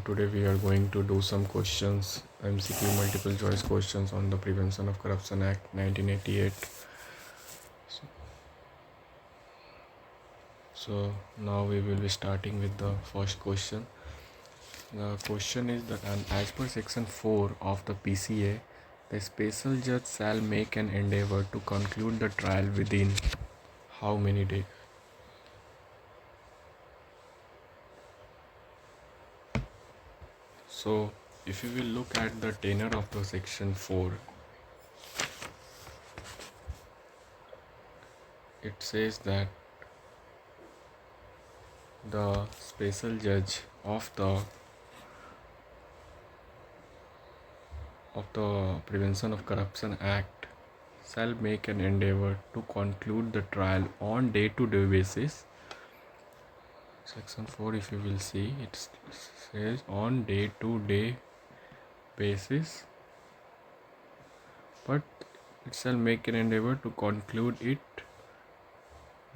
Today we are going to do some questions, MCQ multiple choice questions on the Prevention of Corruption Act 1988. So now we will be starting with the first question. The question is that as per section 4 of the PCA, the special judge shall make an endeavor to conclude the trial within how many days? So if you will look at the tenor of the section 4, it says that the special judge of the Prevention of Corruption Act shall make an endeavor to conclude the trial on day-to-day basis. Section 4, if you will see, it says on day-to-day basis, but it shall make an endeavor to conclude it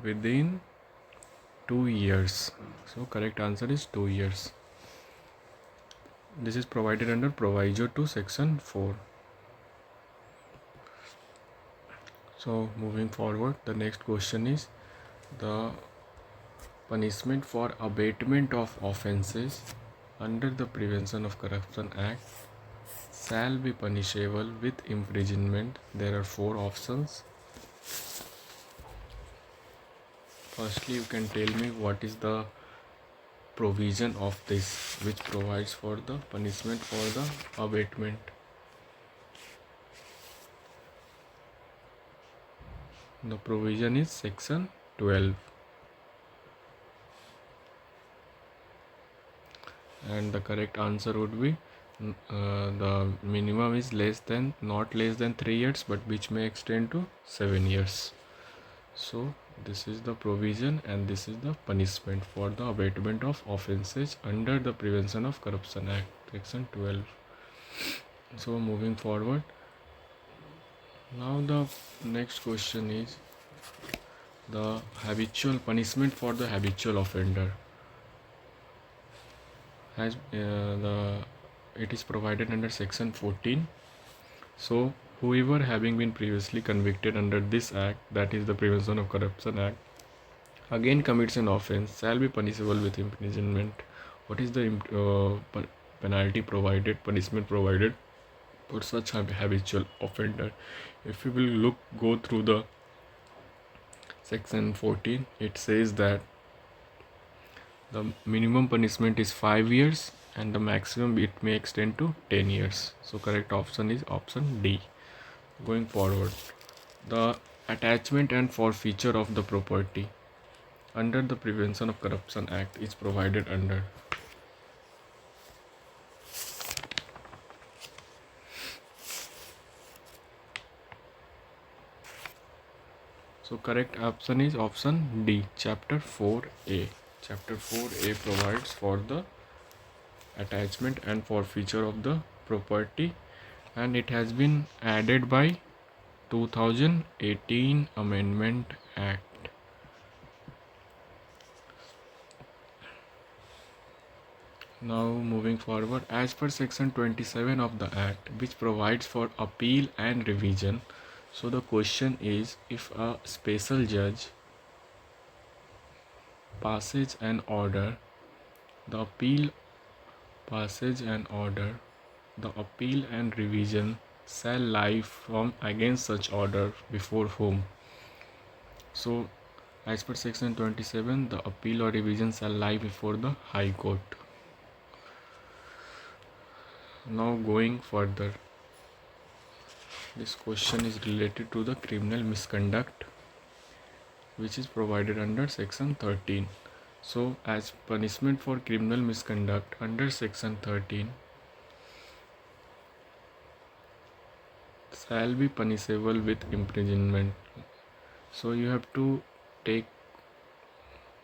within 2 years. So correct answer is 2 years. This is provided under proviso to section 4. So moving forward, the next question is the punishment for abatement of offences under the Prevention of Corruption Act shall be punishable with imprisonment. There are 4 options. Firstly, you can tell me what is the provision of this which provides for the punishment for the abatement. The provision is section 12, and the correct answer would be the minimum is not less than 3 years, but which may extend to 7 years. So this is the provision and this is the punishment for the abatement of offences under the Prevention of Corruption Act, section 12. So moving forward, now the next question is the habitual punishment for the habitual offender. It is provided under section 14. So whoever having been previously convicted under this act, that is the Prevention of Corruption Act, again commits an offence shall be punishable with imprisonment. What is the penalty provided, punishment provided for such habitual offender? If we will go through the section 14, it says that the minimum punishment is 5 years and the maximum it may extend to 10 years. So correct option is option D. Going forward, the attachment and forfeiture of the property under the Prevention of Corruption Act is provided under. So correct option is option D, chapter 4A. Chapter 4A provides for the attachment and forfeiture of the property, and it has been added by 2018 Amendment Act. Now moving forward, as per section 27 of the Act, which provides for appeal and revision. So the question is, if a special judge passes an order, the appeal and revision shall lie from against such order before whom? So as per section 27, the appeal or revision shall lie before the High Court. Now going further, this question is related to the criminal misconduct, which is provided under section 13. So as punishment for criminal misconduct under section 13 shall be punishable with imprisonment. So you have to take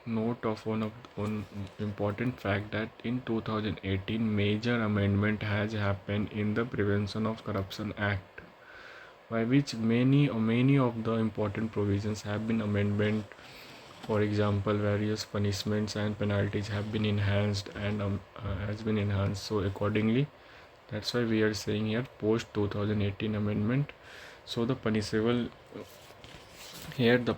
note of one important fact, that in 2018 major amendment has happened in the Prevention of Corruption Act, by which many of the important provisions have been amendment For example, various punishments and penalties have been enhanced and has been enhanced. So accordingly, that's why we are saying here post 2018 amendment. So the punishable here the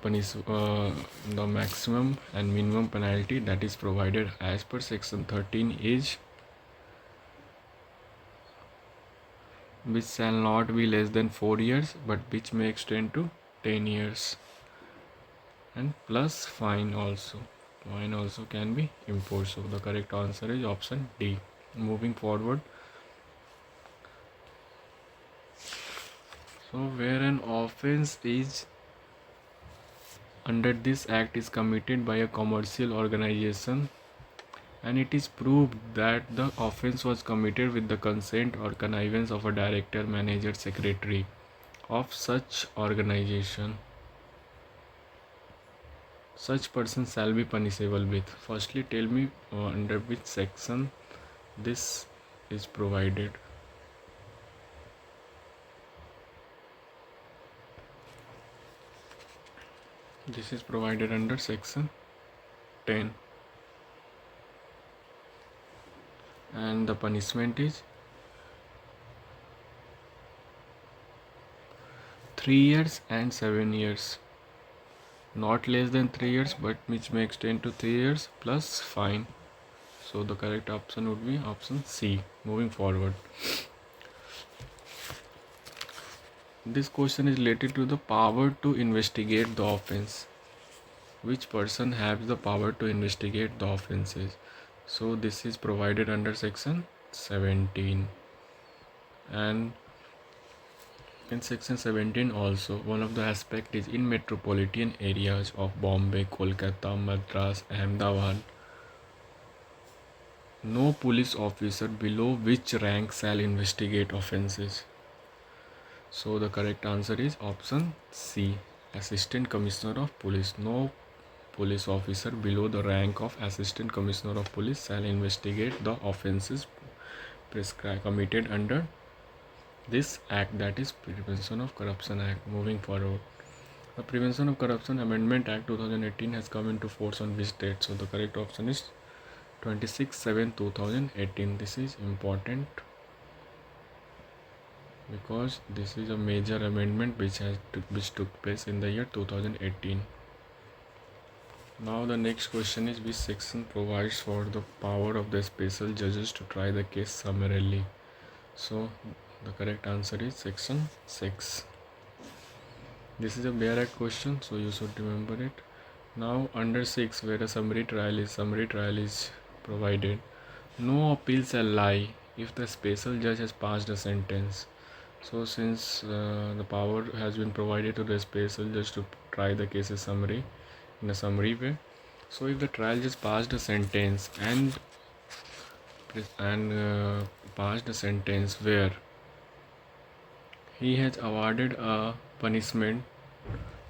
maximum and minimum penalty that is provided as per section 13 is which shall not be less than 4 years but which may extend to 10 years, and plus fine also. Fine also can be imposed. So the correct answer is option D. Moving forward, so where an offense is under this act is committed by a commercial organization and it is proved that the offense was committed with the consent or connivance of a director, manager, secretary of such organization, such person shall be punishable with. Firstly, tell me under which section this is provided. This is provided under section 10 and the punishment is 3 years and 7 years. Not less than 3 years but which may extend to 3 years plus fine. So the correct option would be option C. Moving forward, this question is related to the power to investigate the offense. Which person has the power to investigate the offenses? So this is provided under section 17, and in section 17 also one of the aspect is in metropolitan areas of Bombay, Kolkata, Madras, Ahmedabad, no police officer below which rank shall investigate offences. So the correct answer is option C, Assistant Commissioner of Police. No police officer below the rank of Assistant Commissioner of Police shall investigate the offences committed under this act, that is Prevention of Corruption Act. Moving forward, the Prevention of Corruption Amendment Act 2018 has come into force on which date? So the correct option is 26/7/2018. This is important because this is a major amendment which took place in the year 2018. Now the next question is, which section provides for the power of the special judges to try the case summarily? So the correct answer is section 6. This is a Bare Act question, so you should remember it. Now under 6, where a summary trial is provided, no appeal shall lie if the special judge has passed a sentence. So since the power has been provided to the special judge to try the case in a summary way, so if the trial judge passed a sentence and passed a sentence where he has awarded a punishment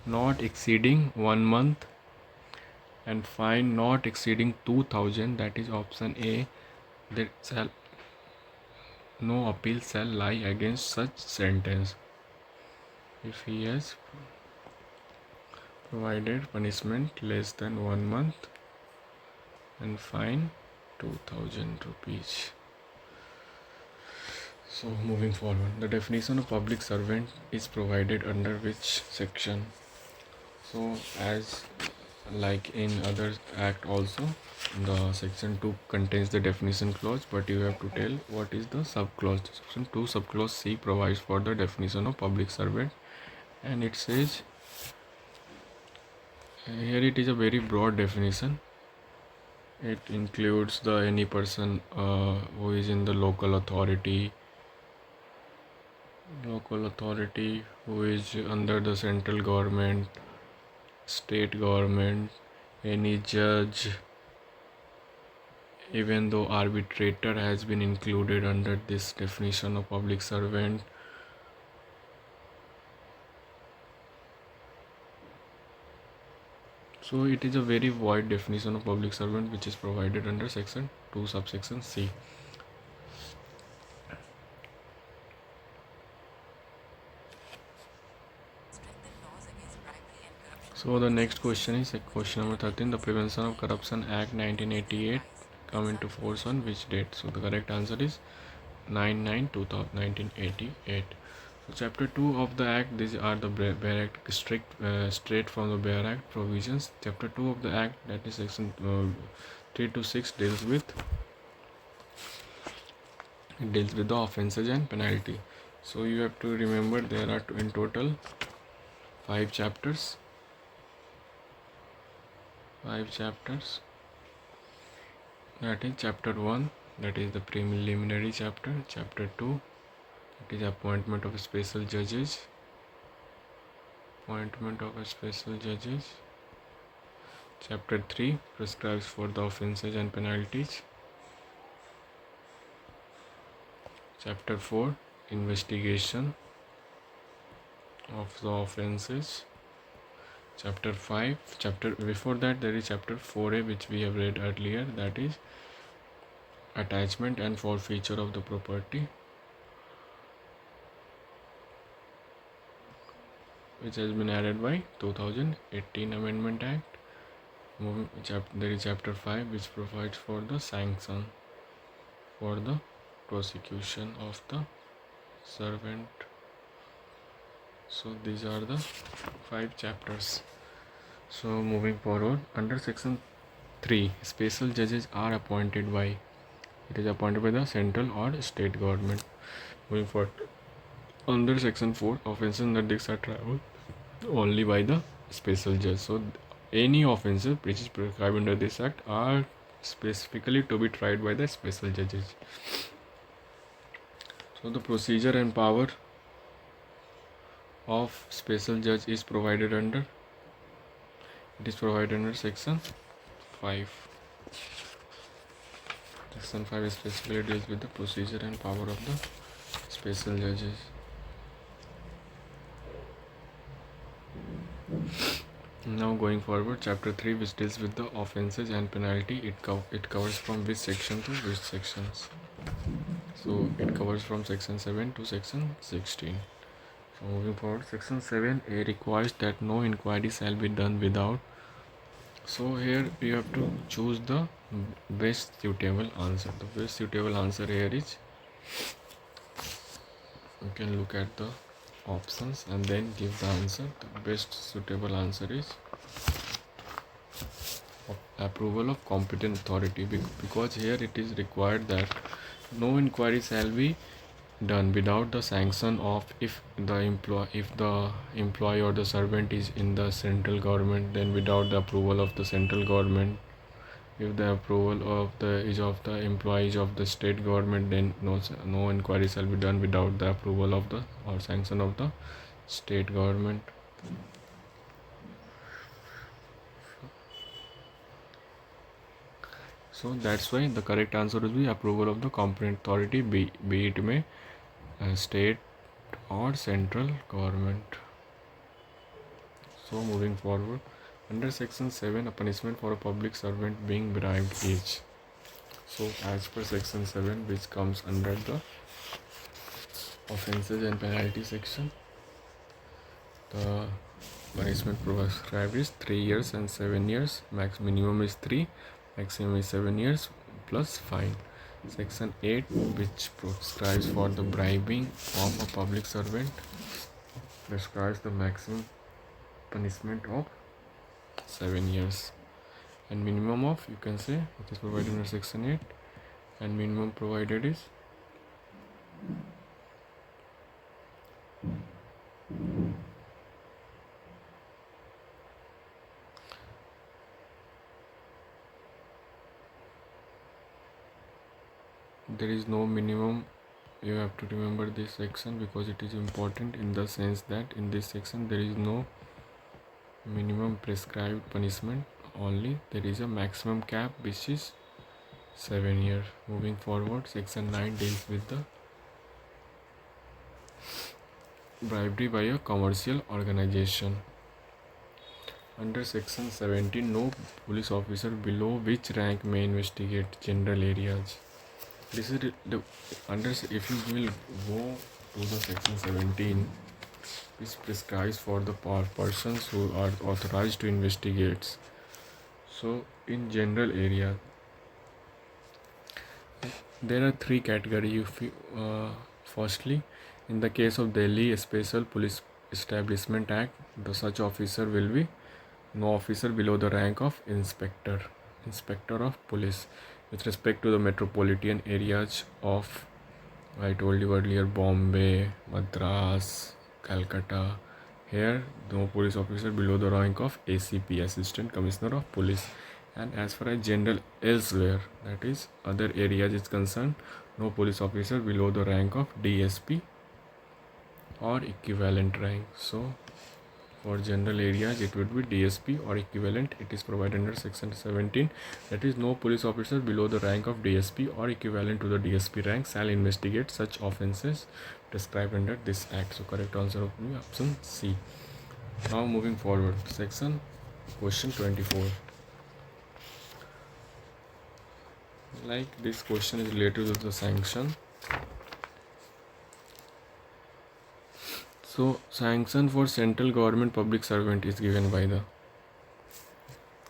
not exceeding 1 month and fine not exceeding 2000, that is option A, that no appeal shall lie against such sentence if he has provided punishment less than 1 month and fine 2000 rupees. So moving forward, the definition of public servant is provided under which section? So as like in other act also, the section 2 contains the definition clause, but you have to tell what is the subclause. Section 2 subclause C provides for the definition of public servant, and it says here it is a very broad definition. It includes the any person who is in the local authority who is under the central government, state government, any judge, even though arbitrator has been included under this definition of public servant. So it is a very wide definition of public servant which is provided under section 2 subsection C. So the next question is question number 13. The Prevention of Corruption Act 1988 come into force on which date? So the correct answer is 9/9/1988. So chapter 2 of the act, these are the Bear Act straight from the Bear Act provisions. Chapter 2 of the act, that is section 3 to 6, deals with the offences and penalty. So you have to remember there are in total 5 chapters. That is chapter 1, that is the preliminary chapter. Chapter 2, that is appointment of special judges. Chapter 3 prescribes for the offences and penalties. Chapter 4, investigation of the offences. Chapter 5, before that there is chapter 4a, which we have read earlier, that is attachment and forfeiture of the property, which has been added by 2018 Amendment Act. There is chapter 5, which provides for the sanction for the prosecution of the servant. So these are the 5 chapters. So moving forward, under section 3, special judges are appointed by, it is appointed by the central or state government. Moving forward, under section 4, offences under this are tried only by the special judge. So any offences which is prescribed under this act are specifically to be tried by the special judges. So the procedure and power of special judge is provided under, section 5. Section 5 specifically deals with the procedure and power of the special judges. Now going forward, chapter 3, which deals with the offences and penalty, it covers from which section to which sections. So it covers from section 7 to section 16. So moving forward, section 7a requires that no inquiry shall be done without. So here you have to choose the best suitable answer. The best suitable answer here is, you can look at the options and then give the answer. The best suitable answer is approval of competent authority, because here it is required that no inquiry shall be done without the sanction of, if the employee or the servant is in the central government, then without the approval of the central government. If the approval of the employees of the state government, then no inquiry shall be done without the approval of the or sanction of the state government. So that's why the correct answer will be approval of the competent authority, be it may state or central government. So moving forward, under section 7, a punishment for a public servant being bribed is. So as per section 7, which comes under the offences and penalty section, the punishment prescribed is 3 years and 7 years. Minimum is 3, maximum is 7 years plus fine. Section 8, which prescribes for the bribing of a public servant, prescribes the maximum punishment of 7 years, and minimum of, you can say, it is provided under section 8, and minimum provided is there is no minimum. You have to remember this section because it is important in the sense that in this section there is no minimum prescribed punishment, only there is a maximum cap, which is 7 years. Moving forward, section 9 deals with the bribery by a commercial organization. Under section 17, no police officer below which rank may investigate general areas. This is if you will go to the section 17, is prescribed for the persons who are authorized to investigate. So in general area there are three categories. Firstly, in the case of Delhi Special Police Establishment Act, the such officer will be no officer below the rank of inspector of police. With respect to the metropolitan areas of, I told you earlier, Bombay, Madras, Calcutta, here no police officer below the rank of ACP, Assistant Commissioner of Police. And as far as general elsewhere, that is other areas is concerned, no police officer below the rank of DSP or equivalent rank. So for general areas it would be DSP or equivalent. It is provided under section 17, that is no police officer below the rank of DSP or equivalent to the DSP rank shall investigate such offences prescribed under this act. So correct answer would be option C. Now moving forward, section question 24. Like this question is related to the sanction. So sanction for central government public servant is given by the,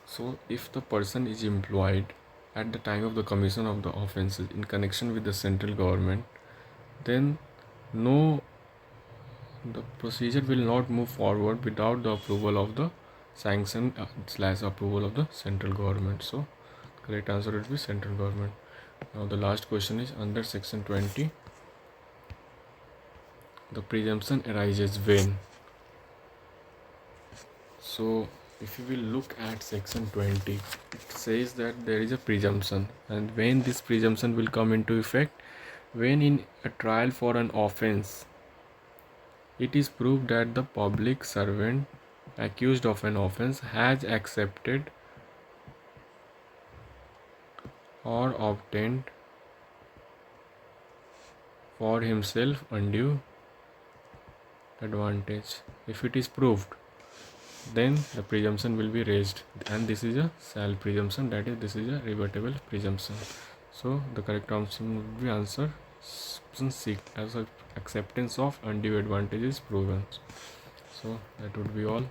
so if the person is employed at the time of the commission of the offences in connection with the central government, then the procedure will not move forward without the approval of the sanction slash approval of the central government. So correct answer would be central government. Now the last question is under section 20. The presumption arises when. So if you will look at section 20, it says that there is a presumption, and when this presumption will come into effect, when in a trial for an offense it is proved that the public servant accused of an offense has accepted or obtained for himself undue advantage. If it is proved, then the presumption will be raised, and this is a shall presumption, that is, this is a rebuttable presumption. So the correct option would be answer option C, as acceptance of undue advantage is proven. So that would be all.